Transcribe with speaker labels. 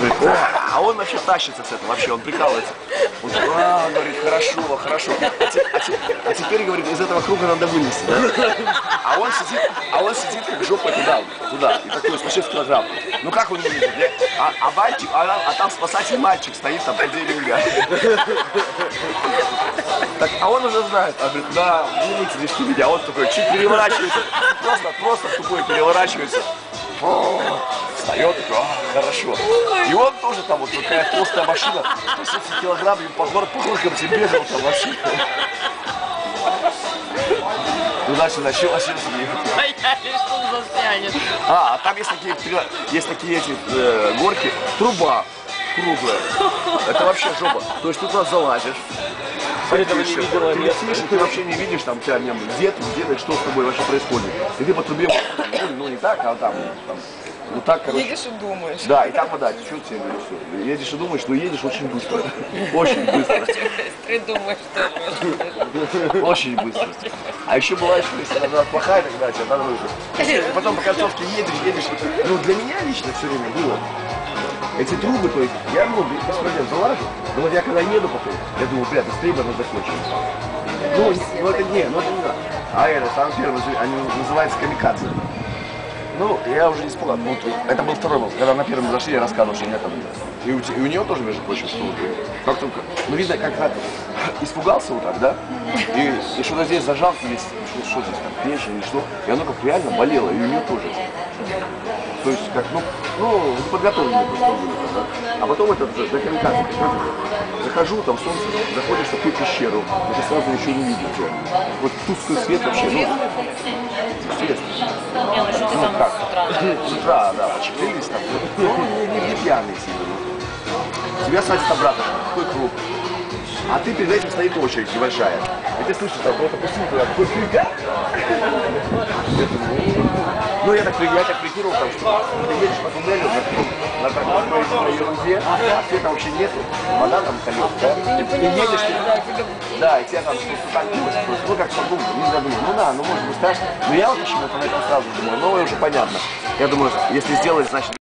Speaker 1: говорит, а он вообще тащится с этого, вообще, он прикалывается. Он говорит, хорошо, хорошо. А теперь, говорит, из этого круга надо вылезти, да? А он сидит как жопой туда, и такой, 160 килограмм. Ну как он вылезет, да? А там спасатель мальчик стоит там под деревом. Так, а он уже знает, а говорит, да, видите, здесь меня, а он такой, чуть переворачивается, просто тупой переворачивается. Встает, такой, хорошо. И он тоже там, вот такая толстая машина, 170 килограмм, и по горкам себе бегал там вообще. Туда-сюда, силосился ехать.
Speaker 2: Боялись, что он застрянет.
Speaker 1: А там есть такие эти горки, труба круглая. Это вообще жопа. То есть ты туда залазишь. Этого не видела, ты летишь, и ты вообще не видишь, там, тебя где ты, что с тобой вообще происходит. И ты по трубе, ну не так, а там вот так, короче.
Speaker 2: Едешь и думаешь.
Speaker 1: Да, и там вода течет тебе, все. Едешь и думаешь, но едешь очень быстро. Очень быстро.
Speaker 2: Ты думаешь, что
Speaker 1: очень быстро. А еще бывает, что если она плохая, тогда тебя надо выжить. Потом по концовке едешь. Ну, для меня лично все время было. Эти трубы, то есть, я, без проблем залажу, но вот я когда еду потом, я думаю, бля, быстрее бы оно закончилось. Ну, это не надо. А это, самый первый, они называются камикадзе. Ну, я уже не испугался. Вот, это был второй был, когда на первом зашли, я рассказывал, что у меня там... И у нее тоже, между прочим, что как только... Ну, видно, как-то испугался вот так, да? И что-то здесь зажал, или что здесь там, печень или что. И оно как реально болело, и у нее тоже. То есть, как, ну, подготовленные просто были, да? А потом это до камикадзе. Захожу, там солнце, заходишь в такую пещеру, это сразу еще не видно. Вот тусклый свет вообще, ну, естественно. Ну, как? С утра, да, очеклились там. Ну, не пьяные сильно. Тебя садят обратно, такой круг. А ты перед этим стоит очередь небольшая. И ты слышишь, там кто-то пустил туда, такой фига. Ну, я так прикинул, там, что ты едешь по туннелю на такой ерунде, а света вообще нету, вода там калит, да? И едешь, да, и тебя там что-то так ну, как подумал, не задумал, ну может быть страшно. Но я вот почему-то на это сразу думаю, ну, уже понятно. Я думаю, если сделать, значит...